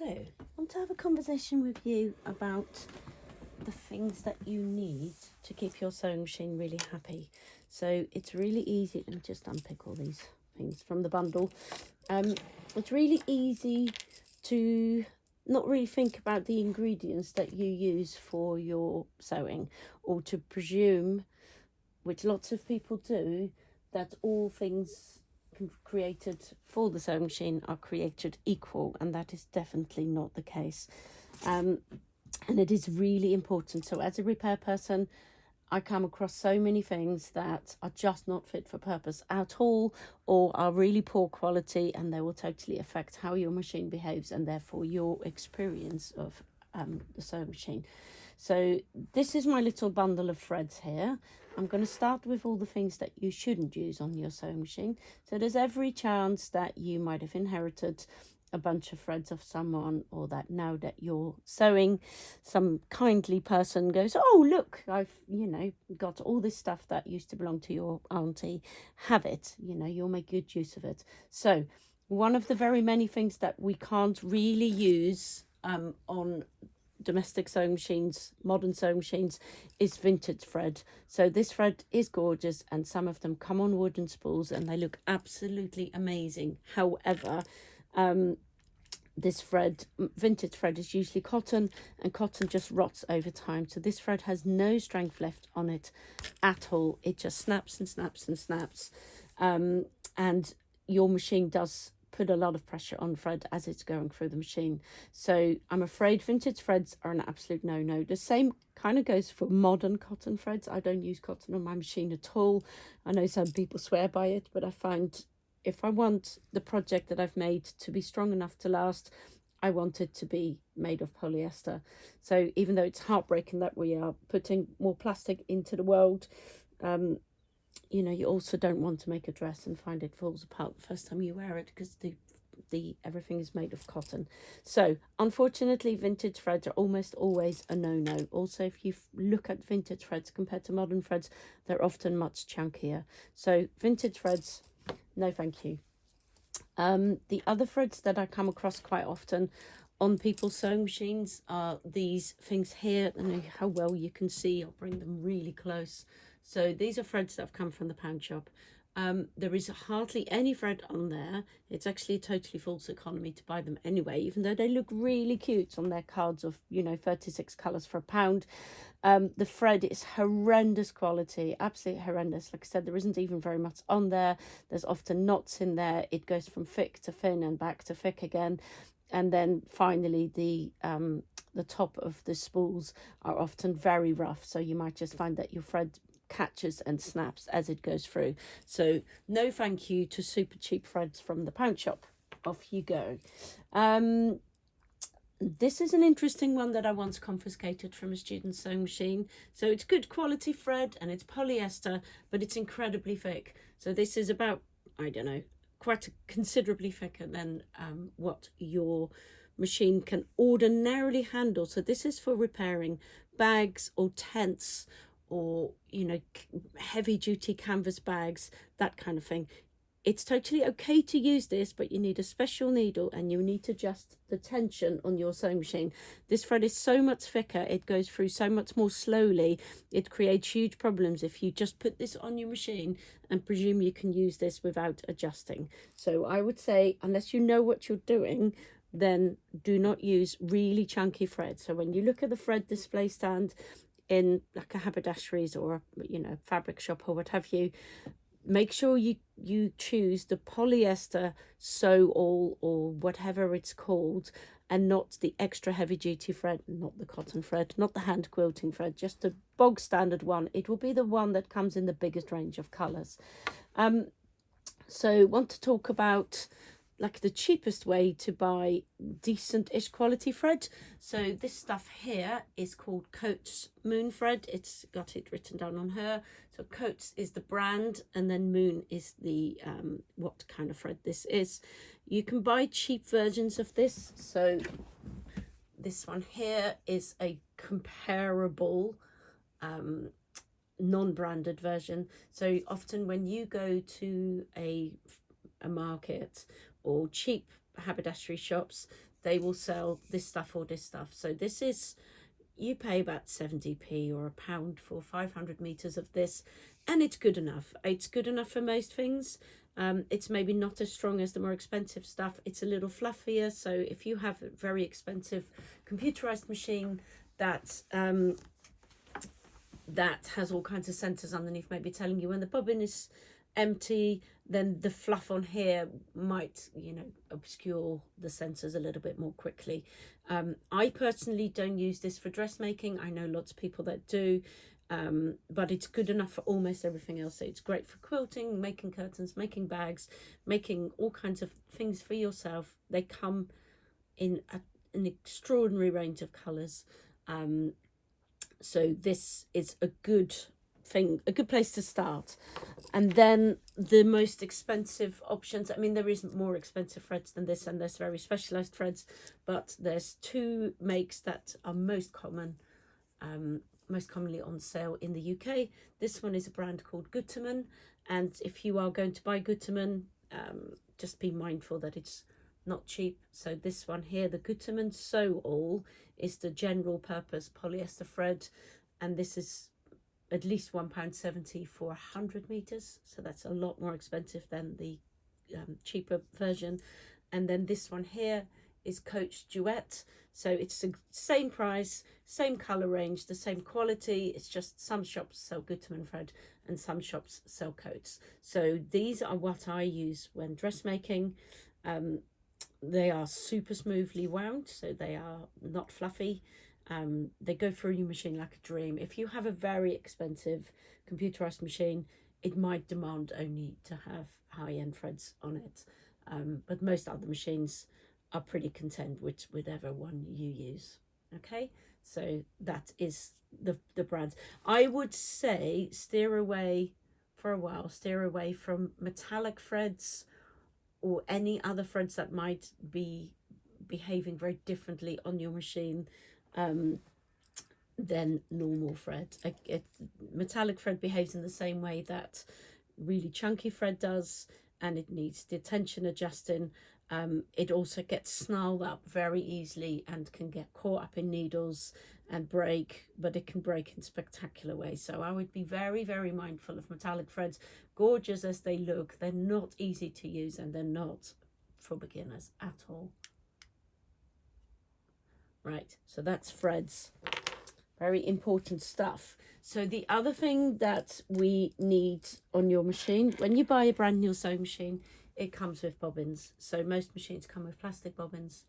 I want to have a conversation with you about the things that you need to keep your sewing machine really happy. So it's really easy. Let me just unpick all these things from the bundle. It's really easy to not really think about the ingredients that you use for your sewing, or to presume, which lots of people do, that all things created for the sewing machine are created equal, and that is definitely not the case. And it is really important. So as a repair person, I come across so many things that are just not fit for purpose at all, or are really poor quality, and they will totally affect how your machine behaves and therefore your experience of the sewing machine. So this is my little bundle of threads here. I'm going to start with all the things that you shouldn't use on your sewing machine. So there's every chance that you might have inherited a bunch of threads of someone, or that now that you're sewing, some kindly person goes, oh look, I've got all this stuff that used to belong to your auntie, have it, you'll make good use of it. So one of the very many things that we can't really use on domestic sewing machines, modern sewing machines, is vintage thread. So this thread is gorgeous, and some of them come on wooden spools and they look absolutely amazing. However, this thread, vintage thread, is usually cotton, and cotton just rots over time. So this thread has no strength left on it at all. It just snaps and snaps and snaps, and your machine does put a lot of pressure on thread as it's going through the machine. So I'm afraid vintage threads are an absolute no-no. The same kind of goes for modern cotton threads. I don't use cotton on my machine at all. I know some people swear by it, but I find if I want the project that I've made to be strong enough to last, I want it to be made of polyester. So even though it's heartbreaking that we are putting more plastic into the world, you also don't want to make a dress and find it falls apart the first time you wear it, because the everything is made of cotton. So unfortunately, vintage threads are almost always a no-no. Also, if you look at vintage threads compared to modern threads, they're often much chunkier. So vintage threads, no thank you. The other threads that I come across quite often on people's sewing machines are these things here. I don't know how well you can see. I'll bring them really close. So these are threads that have come from the pound shop. There is hardly any thread on there. It's actually totally false economy to buy them anyway, even though they look really cute on their cards of 36 colours for £1. The thread is horrendous quality, absolutely horrendous. Like I said, there isn't even very much on there. There's often knots in there. It goes from thick to thin and back to thick again. And then finally the top of the spools are often very rough. So you might just find that your thread catches and snaps as it goes through. So no thank you to super cheap threads from the pound shop. Off you go. This is an interesting one that I once confiscated from a student's sewing machine. So it's good quality thread and it's polyester, but it's incredibly thick. So this is about, I don't know, quite considerably thicker than what your machine can ordinarily handle. So this is for repairing bags or tents, or heavy duty canvas bags, that kind of thing. It's totally okay to use this, but you need a special needle and you need to adjust the tension on your sewing machine. This thread is so much thicker, it goes through so much more slowly. It creates huge problems if you just put this on your machine and presume you can use this without adjusting. So I would say, unless you know what you're doing, then do not use really chunky thread. So when you look at the thread display stand in like a haberdasheries or a fabric shop or what have you, make sure you choose the polyester sew all or whatever it's called, and not the extra heavy duty thread, not the cotton thread, not the hand quilting thread, just the bog standard one. It will be the one that comes in the biggest range of colors. So want to talk about like the cheapest way to buy decent-ish quality thread. So this stuff here is called Coates Moon thread. It's got it written down on her. So Coates is the brand, and then Moon is the what kind of thread this is. You can buy cheap versions of this. So this one here is a comparable non-branded version. So often when you go to a market or cheap haberdashery shops, they will sell this stuff or this stuff. So this is, you pay about 70p or £1 for 500 meters of this, and it's good enough. It's good enough for most things. It's maybe not as strong as the more expensive stuff. It's a little fluffier. So if you have a very expensive computerized machine that that has all kinds of sensors underneath, maybe telling you when the bobbin is empty, then the fluff on here might, you know, obscure the sensors a little bit more quickly. I personally don't use this for dressmaking. I know lots of people that do, but it's good enough for almost everything else. So it's great for quilting, making curtains, making bags, making all kinds of things for yourself. They come in an extraordinary range of colours. So this is a good thing, a good place to start. And then the most expensive options, I mean, there is more expensive threads than this, and there's very specialized threads, but there's two makes that are most commonly on sale in the UK. This one is a brand called Gutermann, and if you are going to buy Gutermann, just be mindful that it's not cheap. So this one here, the Gutermann Sew All, is the general purpose polyester thread, and this is at least £1.70 for 100 meters, so that's a lot more expensive than the cheaper version. And then this one here is Coach Duet, so it's the same price, same color range, the same quality. It's just some shops sell Gutermann thread and some shops sell Coats. So these are what I use when dressmaking. They are super smoothly wound, so they are not fluffy. They go through your machine like a dream. If you have a very expensive computerized machine, it might demand only to have high-end threads on it. But most other machines are pretty content with whatever one you use. Okay, so that is the brands. I would say steer away for a while, steer away from metallic threads or any other threads that might be behaving very differently on your machine than normal thread. Metallic thread behaves in the same way that really chunky thread does, and it needs the tension adjusting. It also gets snarled up very easily and can get caught up in needles and break, but it can break in spectacular ways. So I would be very, very mindful of metallic threads. Gorgeous as they look, they're not easy to use, and they're not for beginners at all. Right, so that's threads. Very important stuff. So the other thing that we need on your machine, when you buy a brand new sewing machine, it comes with bobbins. So most machines come with plastic bobbins.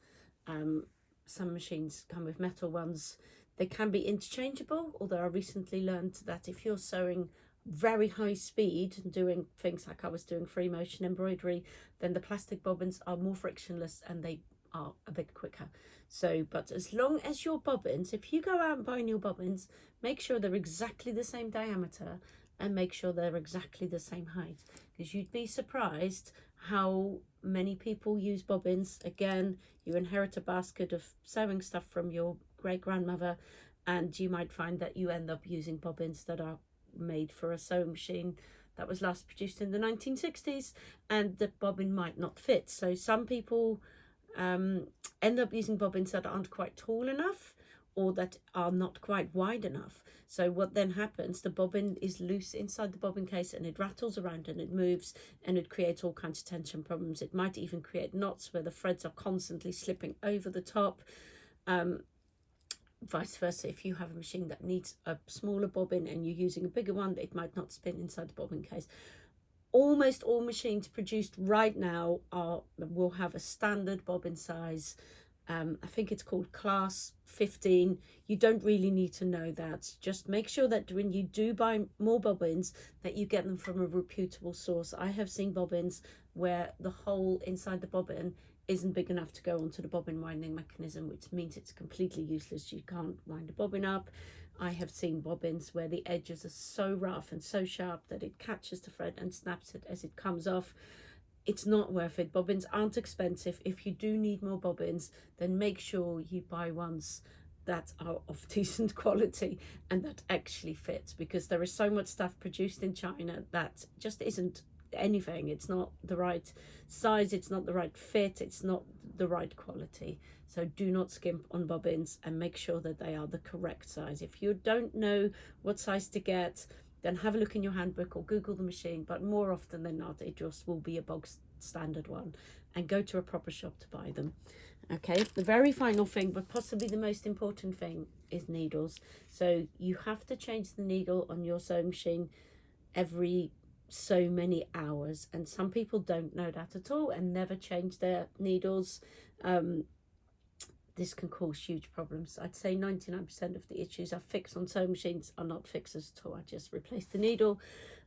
Some machines come with metal ones. They can be interchangeable, although I recently learned that if you're sewing very high speed and doing things like I was doing free motion embroidery, then the plastic bobbins are more frictionless and they are a bit quicker. So, but as long as your bobbins, if you go out and buy new bobbins, make sure they're exactly the same diameter and make sure they're exactly the same height, because you'd be surprised how many people use bobbins. Again, you inherit a basket of sewing stuff from your great grandmother, and you might find that you end up using bobbins that are made for a sewing machine that was last produced in the 1960s, and the bobbin might not fit. So some people end up using bobbins that aren't quite tall enough or that are not quite wide enough. So what then happens, the bobbin is loose inside the bobbin case and it rattles around and it moves and it creates all kinds of tension problems. It might even create knots where the threads are constantly slipping over the top. Vice versa, if you have a machine that needs a smaller bobbin and you're using a bigger one, it might not spin inside the bobbin case. Almost all machines produced right now will have a standard bobbin size. I think it's called class 15. You don't really need to know that. Just make sure that when you do buy more bobbins, that you get them from a reputable source. I have seen bobbins where the hole inside the bobbin isn't big enough to go onto the bobbin winding mechanism, which means it's completely useless. You can't wind a bobbin up. I have seen bobbins where the edges are so rough and so sharp that it catches the thread and snaps it as it comes off. It's not worth it. Bobbins aren't expensive. If you do need more bobbins, then make sure you buy ones that are of decent quality and that actually fit, because there is so much stuff produced in China that just isn't anything. It's not the right size, it's not the right fit, it's not the right quality. So do not skimp on bobbins, and make sure that they are the correct size. If you don't know what size to get, then have a look in your handbook or Google the machine, but more often than not it just will be a bog standard one, and go to a proper shop to buy them. Okay, the very final thing, but possibly the most important thing, is needles. So you have to change the needle on your sewing machine every so many hours, and some people don't know that at all and never change their needles. This can cause huge problems. I'd say 99% of the issues I fix on sewing machines are not fixes at all. I just replace the needle.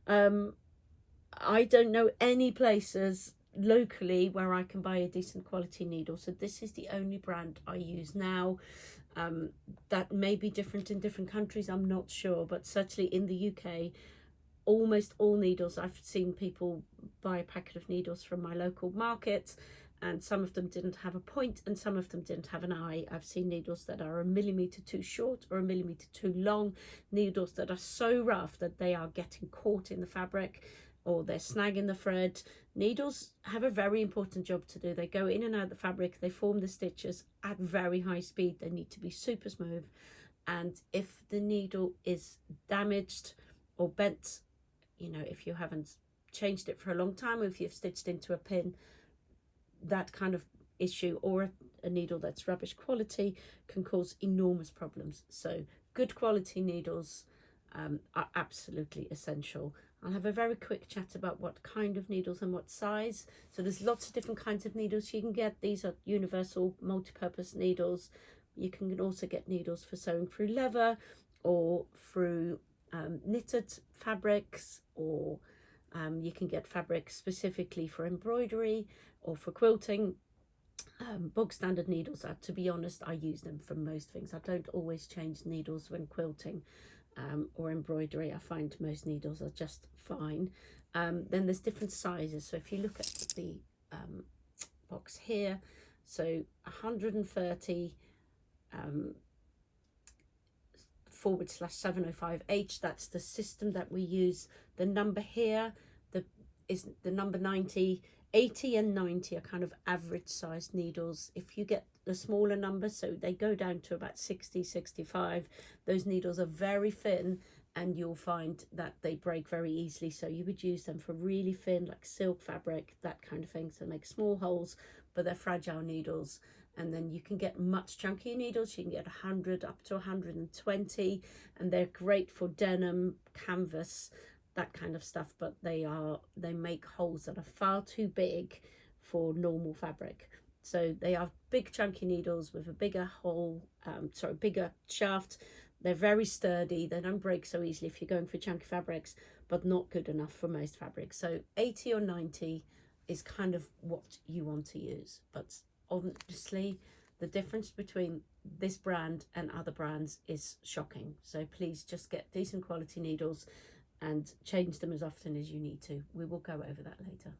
I don't know any places locally where I can buy a decent quality needle, so this is the only brand I use now. That may be different in different countries, I'm not sure, but certainly in the UK, almost all needles, I've seen people buy a packet of needles from my local market, and some of them didn't have a point and some of them didn't have an eye. I've seen needles that are a millimeter too short or a millimeter too long, needles that are so rough that they are getting caught in the fabric or they're snagging the thread. Needles have a very important job to do. They go in and out of the fabric, they form the stitches at very high speed, they need to be super smooth, and if the needle is damaged or bent, you know, if you haven't changed it for a long time, or if you've stitched into a pin, that kind of issue, or a needle that's rubbish quality, can cause enormous problems. So good quality needles are absolutely essential. I'll have a very quick chat about what kind of needles and what size. So there's lots of different kinds of needles you can get. These are universal multi-purpose needles. You can also get needles for sewing through leather or through knitted fabrics, or you can get fabrics specifically for embroidery or for quilting. Bog standard needles are, to be honest, I use them for most things. I don't always change needles when quilting or embroidery. I find most needles are just fine. Then there's different sizes. So if you look at the box here, so 130 /705H, that's the system that we use. The number here is the number 90. 80 and 90 are kind of average sized needles. If you get the smaller number, so they go down to about 60, 65, those needles are very thin and you'll find that they break very easily. So you would use them for really thin, like silk fabric, that kind of thing, so make small holes, but they're fragile needles. And then you can get much chunkier needles. You can get 100 up to 120, and they're great for denim, canvas, that kind of stuff, but they make holes that are far too big for normal fabric. So they are big chunky needles with a bigger hole, bigger shaft. They're very sturdy, they don't break so easily if you're going for chunky fabrics, but not good enough for most fabrics. So 80 or 90 is kind of what you want to use, but obviously the difference between this brand and other brands is shocking. So please just get decent quality needles and change them as often as you need to. We will go over that later.